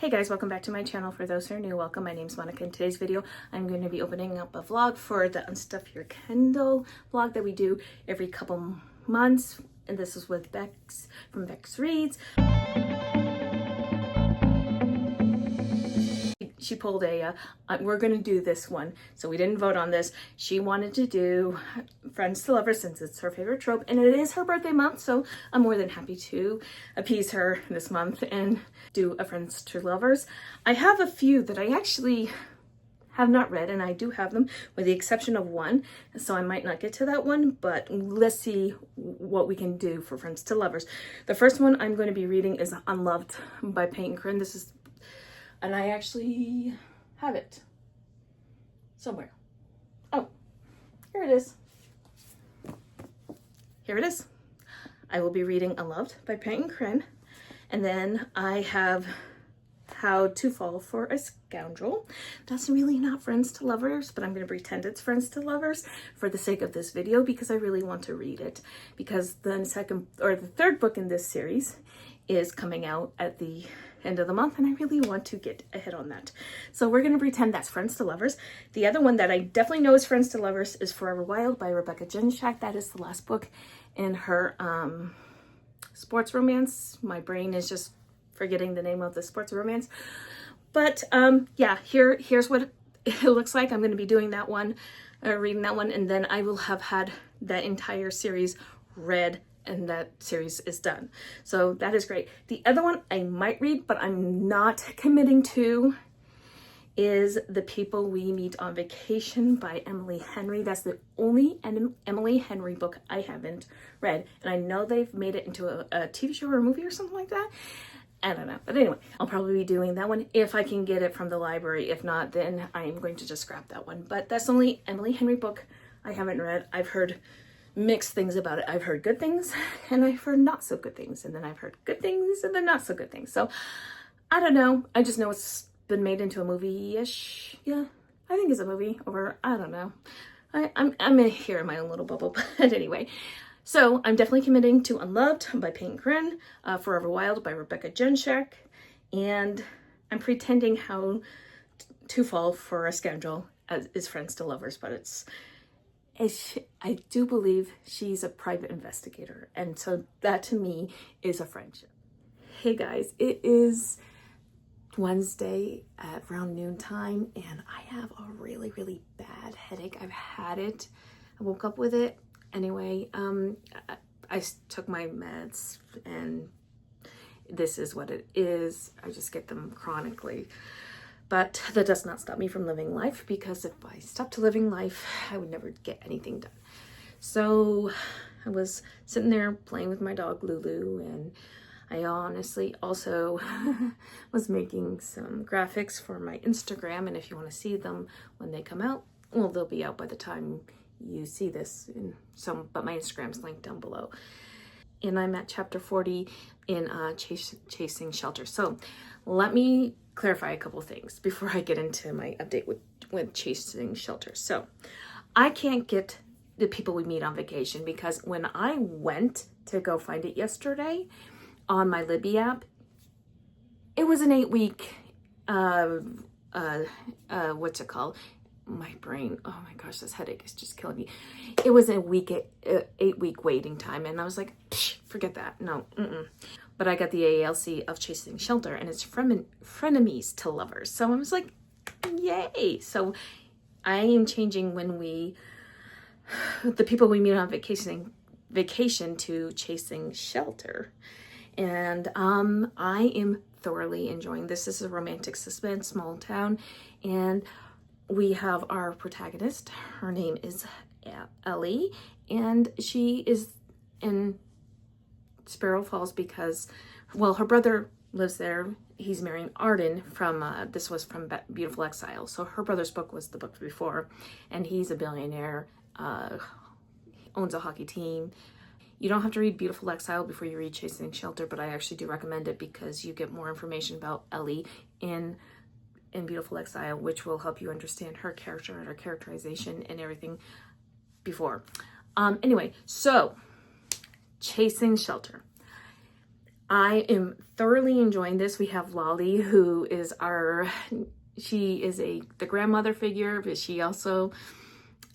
Hey guys, welcome back to my channel. For those who are new, welcome. My name is Monica. In today's video, I'm going to be opening up a vlog for the Unstuff Your Kindle vlog that we do every couple months. And this is with Bex from Bex Reads. She pulled a, we're going to do this one. So we didn't vote on this. She wanted to do Friends to Lovers since it's her favorite trope. And it is her birthday month. So I'm more than happy to appease her this month and do a Friends to Lovers. I have a few that I actually have not read, and I do have them with the exception of one. So I might not get to that one, but let's see what we can do for Friends to Lovers. The first one I'm going to be reading is Unloved by Peyton Corinne. This is, and I actually have it somewhere. Oh, here it is. Here it is. I will be reading Unloved by Peyton Corinne. And then I have How to Fall for a Scoundrel. That's really not Friends to Lovers, but I'm going to pretend it's Friends to Lovers for the sake of this video because I really want to read it. Because the third book in this series is coming out at the end of the month, and I really want to get ahead on that. So we're going to pretend that's Friends to Lovers. The other one that I definitely know is Friends to Lovers is Forever Wild by Rebecca Jenshak. That is the last book in her sports romance. My brain is just forgetting the name of the sports romance. But yeah, here's what it looks like. I'm going to be doing that one, reading that one, and then I will have had that entire series read and that series is done. So that is great. The other one I might read, but I'm not committing to, is The People We Meet on Vacation by Emily Henry. That's the only Emily Henry book I haven't read. And I know they've made it into a TV show or a movie or something like that. I don't know. But anyway, I'll probably be doing that one if I can get it from the library. If not, then I'm going to just scrap that one. But that's the only Emily Henry book I haven't read. I've heard mixed things about it. I've heard good things and I've heard not so good things. And then I've heard good things and then not so good things. So I don't know. I just know it's been made into a movie-ish. Yeah, I think it's a movie, or I don't know. I'm here in my own little bubble. But anyway, so I'm definitely committing to Unloved by Peyton Corinne, Forever Wild by Rebecca Jenshak, and I'm pretending How to Fall for a Scoundrel is Friends to Lovers, but I do believe she's a private investigator, and so that to me is a friendship. Hey guys, it is Wednesday at around noontime, and I have a really, really bad headache. I've had it. I woke up with it. Anyway, I took my meds, and this is what it is. I just get them chronically. But that does not stop me from living life, because if I stopped living life, I would never get anything done. So I was sitting there playing with my dog Lulu, and I honestly also was making some graphics for my Instagram. And if you want to see them when they come out, well, they'll be out by the time you see this. But my Instagram's linked down below. And I'm at chapter 40 in Chasing Shelter. So let me clarify a couple things before I get into my update with Chasing Shelter. So I can't get The People We Meet on Vacation, because when I went to go find it yesterday on my Libby app, it was an 8-week, what's it called? My brain, oh my gosh, this headache is just killing me. It was a 8-week waiting time, and I was like, forget that, no, But I got the ALC of Chasing Shelter, and it's Frenemies to Lovers. So I was like, yay. So I am changing The People We Meet on Vacation to Chasing Shelter. And I am thoroughly enjoying this. This is a romantic suspense, small town, and we have our protagonist. Her name is Ellie, and she is in Sparrow Falls because, well, her brother lives there. He's marrying Arden from, this was from Beautiful Exile. So her brother's book was the book before, and he's a billionaire, owns a hockey team. You don't have to read Beautiful Exile before you read Chasing Shelter, but I actually do recommend it because you get more information about Ellie in Beautiful Exile, which will help you understand her character and her characterization and everything before. Anyway, so Chasing Shelter. I am thoroughly enjoying this. We have Lolly, who is she is the grandmother figure, but she also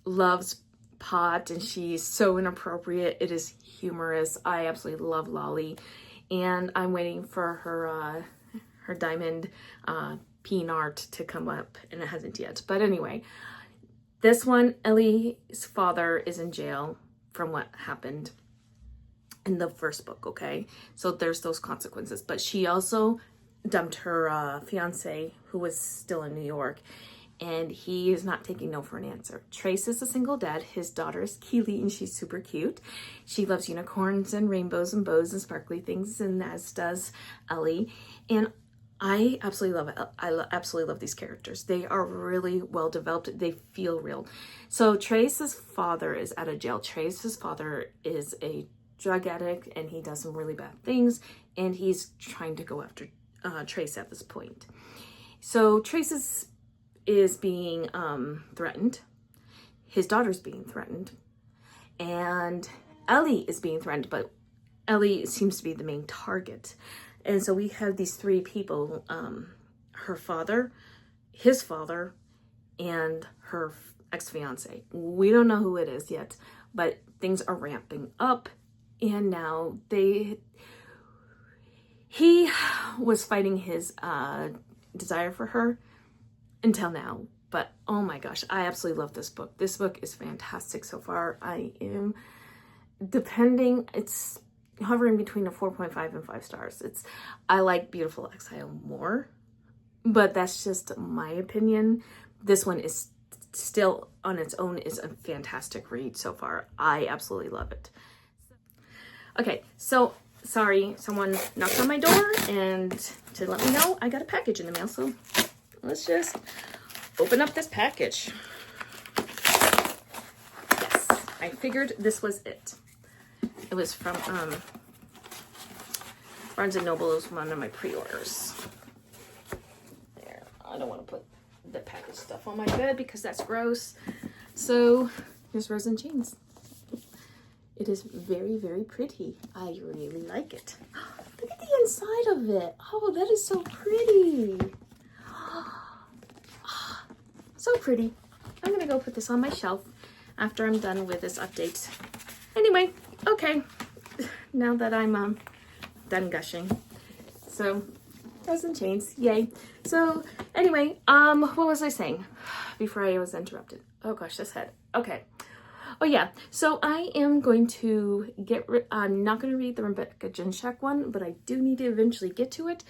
loves pot, and she's so inappropriate. It is humorous. I absolutely love Lolly, and I'm waiting for her diamond peen art to come up, and it hasn't yet. But anyway, this one, Ellie's father is in jail from what happened in the first book, okay? So there's those consequences. But she also dumped her fiance, who was still in New York, and he is not taking no for an answer. Trace is a single dad. His daughter is Keely, and she's super cute. She loves unicorns and rainbows and bows and sparkly things, and as does Ellie. And I absolutely love it. I absolutely love these characters. They are really well developed. They feel real. So Trace's father is out of jail. Trace's father is a drug addict, and he does some really bad things, and he's trying to go after Trace at this point. So Trace is being threatened. His daughter's being threatened, and Ellie is being threatened, but Ellie seems to be the main target. And so we have these three people, her father, his father, and her ex-fiance. We don't know who it is yet, but things are ramping up, and now he was fighting his desire for her until now. But oh my gosh, I absolutely love this book. This book is fantastic so far. I am it's hovering between a 4.5 and 5 stars. I like Beautiful Exile more, but that's just my opinion. This one is still on its own is a fantastic read so far. I absolutely love it. Okay, so sorry, someone knocked on my door and to let me know I got a package in the mail. So let's just open up this package. Yes, I figured this was it. It was from Barnes & Noble. It was one of my pre-orders. There, I don't want to put the package stuff on my bed because that's gross. So here's Rose and Chains. It is very, very pretty. I really like it. Look at the inside of it. Oh, that is so pretty. So pretty. I'm gonna go put this on my shelf after I'm done with this update. Anyway, okay. Now that I'm done gushing. So, Rose and Chains, yay. So, anyway, what was I saying before I was interrupted? Oh gosh, this head. Okay. Oh yeah, so I am going to I'm not going to read the Rebecca Jinshak one, but I do need to eventually get to it.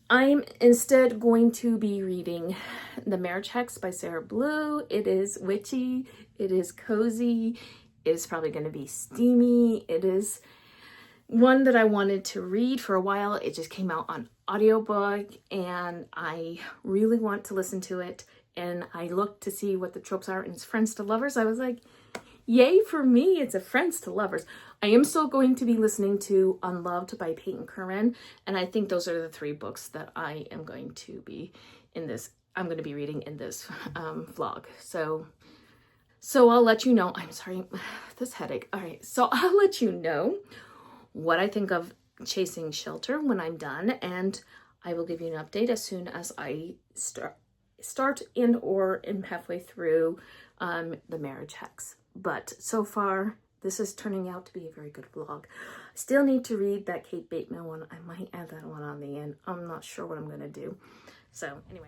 I'm instead going to be reading The Marriage Hex by Sarah Blue. It is witchy, it is cozy, it is probably going to be steamy. It is one that I wanted to read for a while. It just came out on audiobook, and I really want to listen to it. And I looked to see what the tropes are, and it's friends to lovers. I was like, yay for me, it's a friends to lovers. I am still going to be listening to Unloved by Peyton Curran, and I think those are the 3 books that I am going to be reading in this vlog. So I'll let you know. I'm sorry, this headache. All right, so I'll let you know what I think of Chasing Shelter when I'm done, and I will give you an update as soon as I start and or am halfway through The Marriage Hex. But so far, this is turning out to be a very good vlog. Still need to read that Kate Bateman one. I might add that one on the end. I'm not sure what I'm going to do. So, anyway.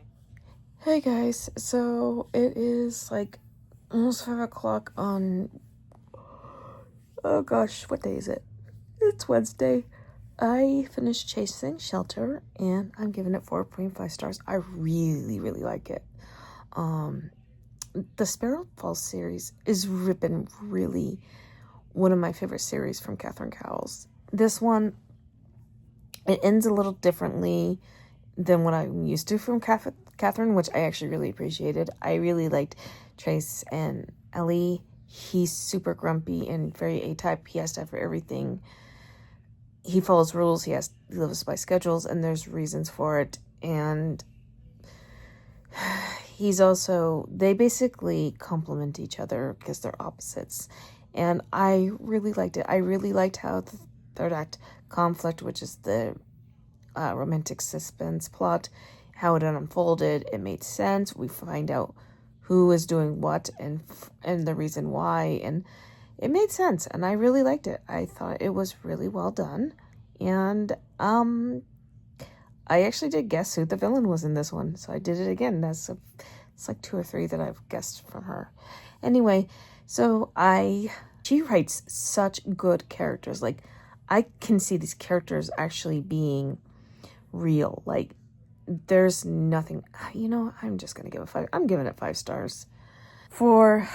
Hey guys, so it is like almost 5 o'clock on, oh gosh, what day is it? It's Wednesday. I finished Chasing Shelter, and I'm giving it 4.5 stars. I really, really like it. The Sparrow Falls series is been really one of my favorite series from Catherine Cowles. This one, it ends a little differently than what I'm used to from Catherine, which I actually really appreciated. I really liked Trace and Ellie. He's super grumpy and very A-type. He has to have everything. He follows rules. He lives by schedules, and there's reasons for it. And they basically complement each other because they're opposites. And I really liked it. I really liked how third act conflict, which is the romantic suspense plot, how it unfolded. It made sense. We find out who is doing what and the reason why, and it made sense, and I really liked it. I thought it was really well done, and I actually did guess who the villain was in this one, so I did it again. It's like 2 or 3 that I've guessed from her. Anyway, so she writes such good characters. Like, I can see these characters actually being real. Like, there's nothing, I'm just gonna give it 5. I'm giving it 5 stars. For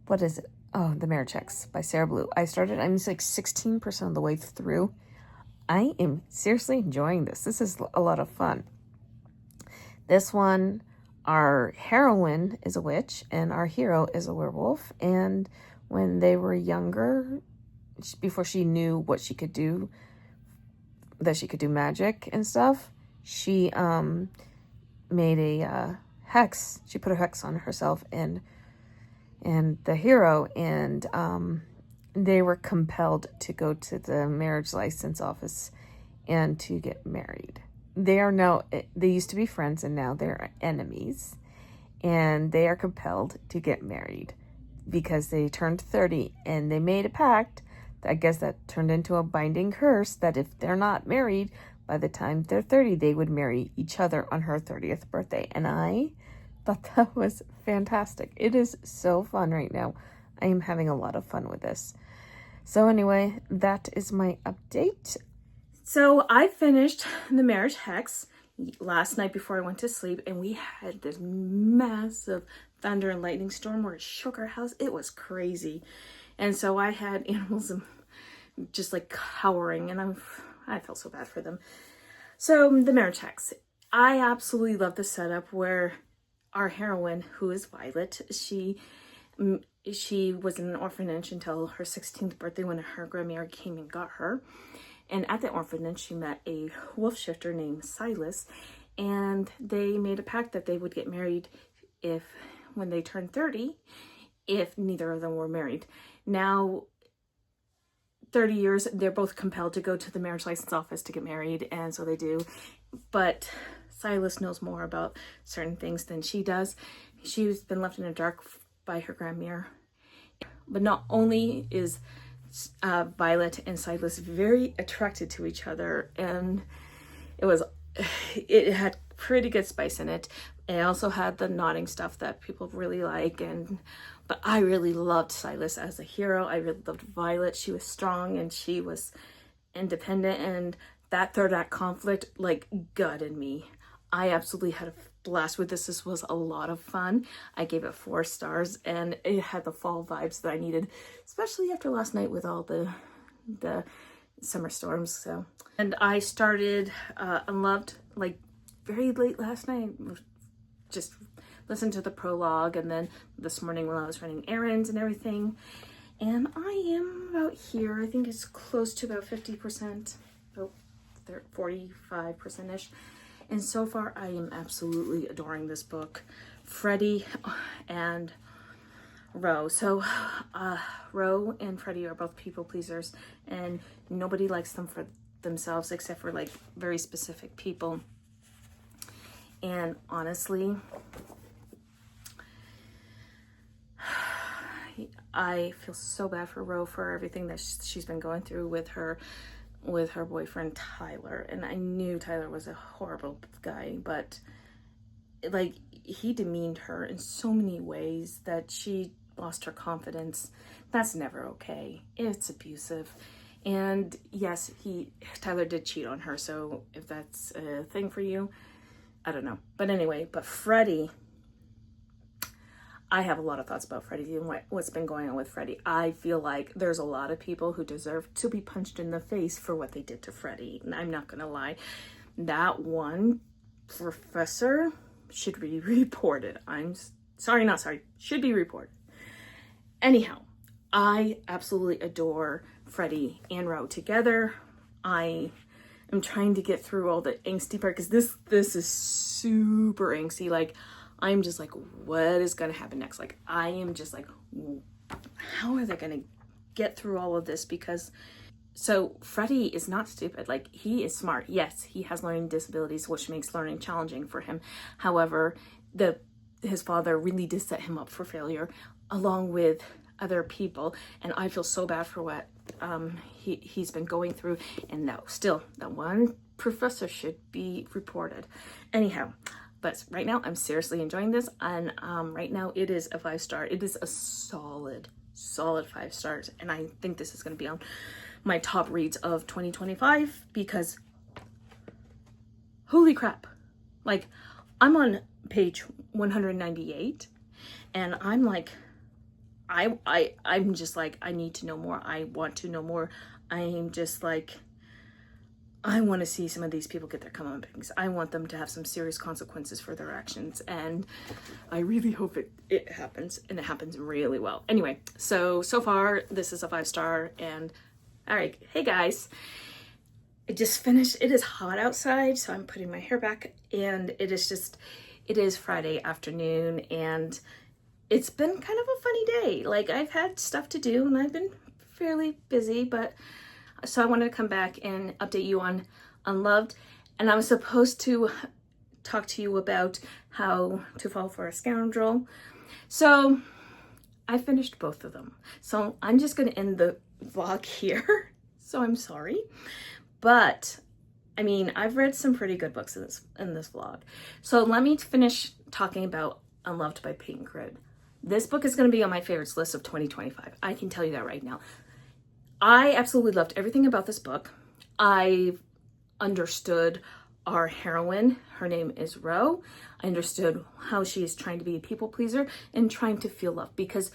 what is it? Oh, The Marriage Hex by Sarah Blue. I'm like 16% of the way through. I am seriously enjoying this. This is a lot of fun. This one, our heroine is a witch and our hero is a werewolf. And when they were younger, before she knew what she could do, that she could do magic and stuff, she made a hex. She put a hex on herself and the hero, and they were compelled to go to the marriage license office and to get married. They used to be friends and now they're enemies, and they are compelled to get married because they turned 30 and they made a pact. I guess that turned into a binding curse that if they're not married by the time they're 30, they would marry each other on her 30th birthday. And I thought that was fantastic. It is so fun right now. I am having a lot of fun with this. So anyway, that is my update. So I finished The Marriage Hex last night before I went to sleep, and we had this massive thunder and lightning storm where it shook our house. It was crazy. And so I had animals just like cowering, and I felt so bad for them. So The Marriage Hex. I absolutely love the setup where our heroine, who is Violet, she was in an orphanage until her 16th birthday when her grandmother came and got her. And at the orphanage, she met a wolf shifter named Silas, and they made a pact that they would get married when they turned 30, if neither of them were married. Now, 30 years, they're both compelled to go to the marriage license office to get married, and so they do. But Silas knows more about certain things than she does. She's been left in the dark by her grandmother. But not only is Violet and Silas very attracted to each other, and it had pretty good spice in it. It also had the nodding stuff that people really like, but I really loved Silas as a hero. I really loved Violet. She was strong and she was independent, and that third act conflict like gutted me. I absolutely had a blast with this. This was a lot of fun. I gave it 4 stars, and it had the fall vibes that I needed, especially after last night with all the summer storms. So, and I started Unloved like very late last night. Just listened to the prologue, and then this morning when I was running errands and everything, and I am about here. I think it's close to about 50%, about 45%ish. And so far, I am absolutely adoring this book. Freddie and Ro. So, Ro and Freddie are both people pleasers, and nobody likes them for themselves except for like very specific people. And honestly, I feel so bad for Ro for everything that she's been going through with her boyfriend Tyler. And I knew Tyler was a horrible guy, but like he demeaned her in so many ways that she lost her confidence. That's never okay. It's abusive. And yes, Tyler did cheat on her, so if that's a thing for you, I don't know. But anyway, Freddie, I have a lot of thoughts about Freddie and what's been going on with Freddie. I feel like there's a lot of people who deserve to be punched in the face for what they did to Freddie. And I'm not going to lie. That one professor should be reported. Should be reported. Anyhow, I absolutely adore Freddie and Ro together. I am trying to get through all the angsty part because this is super angsty. Like, I'm just like, what is going to happen next? Like, I am just like, how are they going to get through all of this because so Freddie is not stupid. Like, he is smart. Yes, he has learning disabilities, which makes learning challenging for him. However, his father really did set him up for failure along with other people. And I feel so bad for what he's been going through. And no, still, that one professor should be reported. Anyhow, but right now I'm seriously enjoying this. And right now it is a 5-star. It is a solid 5 stars. And I think this is going to be on my top reads of 2025 because holy crap. Like, I'm on page 198 and I'm like, I'm just like, I need to know more. I want to know more. I'm just like, I want to see some of these people get their comeuppance. I want them to have some serious consequences for their actions. And I really hope it happens, and it happens really well. Anyway, so far this is a 5-star. And all right, hey guys, I just finished. It is hot outside, so I'm putting my hair back, and it is Friday afternoon, and it's been kind of a funny day. Like, I've had stuff to do and I've been fairly busy, but so I wanted to come back and update you on Unloved. And I was supposed to talk to you about How to Fall for a Scoundrel. So I finished both of them. So I'm just going to end the vlog here. So I'm sorry. But I mean, I've read some pretty good books in this vlog. So let me finish talking about Unloved by Peyton Crinn. This book is going to be on my favorites list of 2025. I can tell you that right now. I absolutely loved everything about this book. I understood our heroine. Her name is Ro. I understood how she is trying to be a people pleaser and trying to feel loved, because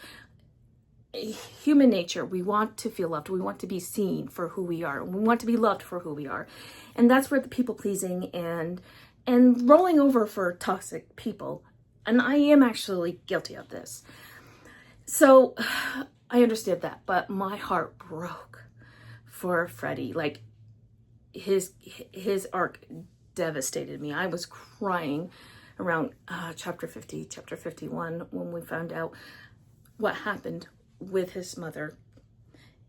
human nature, we want to feel loved. We want to be seen for who we are. We want to be loved for who we are. And that's where the people pleasing and rolling over for toxic people. And I am actually guilty of this. So I understood that, but my heart broke for Freddie. Like, his arc devastated me. I was crying around chapter 50, chapter 51, when we found out what happened with his mother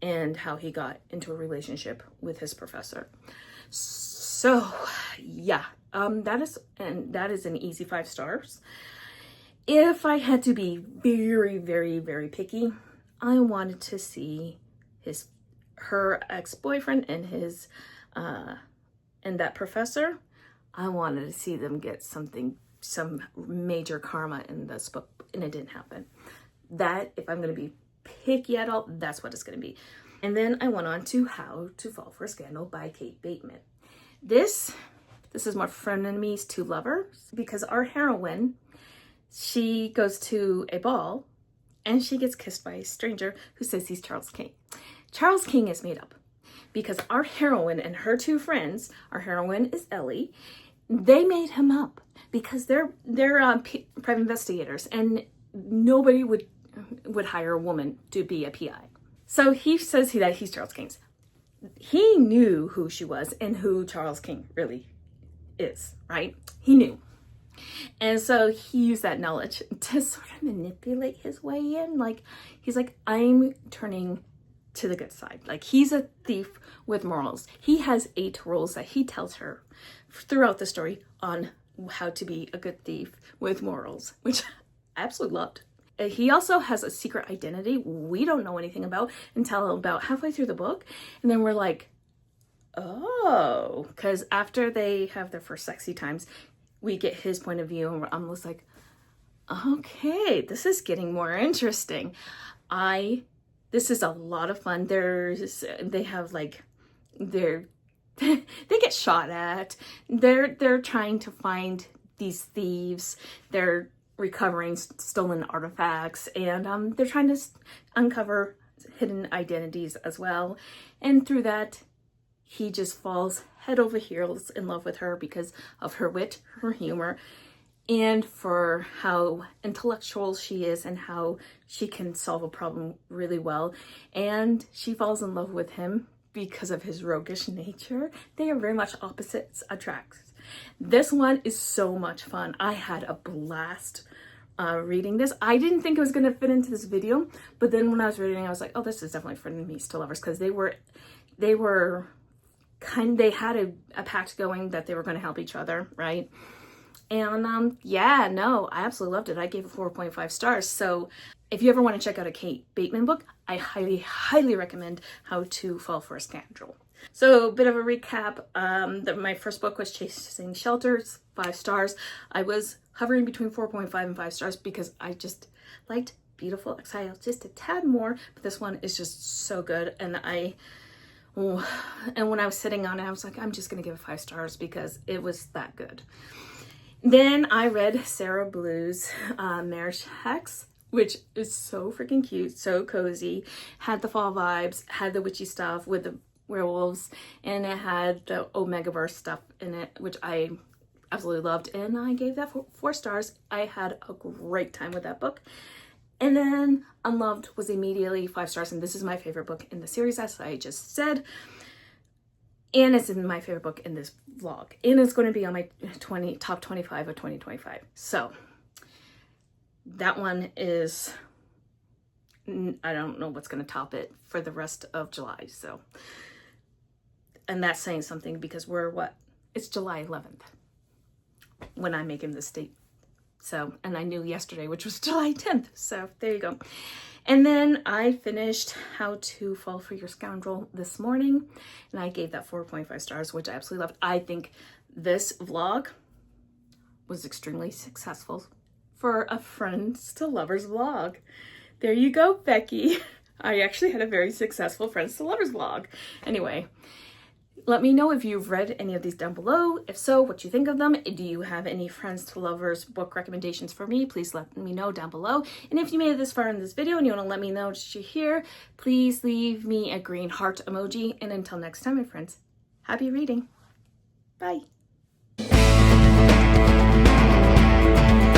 and how he got into a relationship with his professor. So yeah, that is an easy 5 stars. If I had to be very, very, very picky, I wanted to see her ex-boyfriend and his and that professor. I wanted to see them get some major karma in this book, and it didn't happen. That, if I'm going to be picky at all, that's what it's going to be. And then I went on to How to Fall for a Scandal by Kate Bateman. This is more frenemies to lovers, because our heroine, she goes to a ball and she gets kissed by a stranger who says he's Charles King. Charles King is made up because our heroine and her 2 friends, our heroine is Ellie, they made him up because they're private investigators, and nobody would hire a woman to be a PI. So he says that he's Charles King's. He knew who she was and who Charles King really is, right? He knew. And so he used that knowledge to sort of manipulate his way in. Like, he's like, I'm turning to the good side. Like, he's a thief with morals. He has 8 rules that he tells her throughout the story on how to be a good thief with morals, which I absolutely loved. He also has a secret identity we don't know anything about until about halfway through the book. And then we're like, oh, because after they have their first sexy times, we get his point of view, and I'm just like, okay, this is getting more interesting. This is a lot of fun. They have like, they get shot at. They're trying to find these thieves. They're recovering stolen artifacts, and they're trying to uncover hidden identities as well. And through that, he just falls head over heels in love with her because of her wit, her humor, and for how intellectual she is and how she can solve a problem really well. And she falls in love with him because of his roguish nature. They are very much opposites attract. This one is so much fun. I had a blast reading this. I didn't think it was going to fit into this video, but then when I was reading, I was like, oh, this is definitely for enemies to lovers, because they had a pact going that they were going to help each other, right? And yeah, no, I absolutely loved it. I gave it 4.5 stars. So if you ever want to check out a Kate Bateman book, I highly, highly recommend How to Fall for a Scoundrel. So a bit of a recap. My first book was Chasing Shelters, 5 stars. I was hovering between 4.5 and 5 stars because I just liked Beautiful Exile just a tad more, but this one is just so good. And when I was sitting on it, I was like, I'm just gonna give it 5 stars because it was that good. Then I read Sarah Blue's Marriage Hex, which is so freaking cute, so cozy, had the fall vibes, had the witchy stuff with the werewolves, and it had the Omegaverse stuff in it, which I absolutely loved, and I gave that 4 stars. I had a great time with that book. And then Unloved was immediately 5 stars, and this is my favorite book in the series, as I just said. And it's in my favorite book in this vlog. And it's going to be on my top 25 of 2025. So that one is, I don't know what's going to top it for the rest of July. So, and that's saying something because it's July 11th when I'm making this date. So, and I knew yesterday, which was July 10th. So there you go. And then I finished How to Fall for Your Scoundrel this morning, and I gave that 4.5 stars, which I absolutely loved. I think this vlog was extremely successful for a Friends to Lovers vlog. There you go, Becky. I actually had a very successful Friends to Lovers vlog. Anyway, let me know if you've read any of these down below. If so, what you think of them. Do you have any Friends to Lovers book recommendations for me? Please let me know down below. And if you made it this far in this video and you want to let me know that you're here, please leave me a green heart emoji. And until next time, my friends, happy reading. Bye.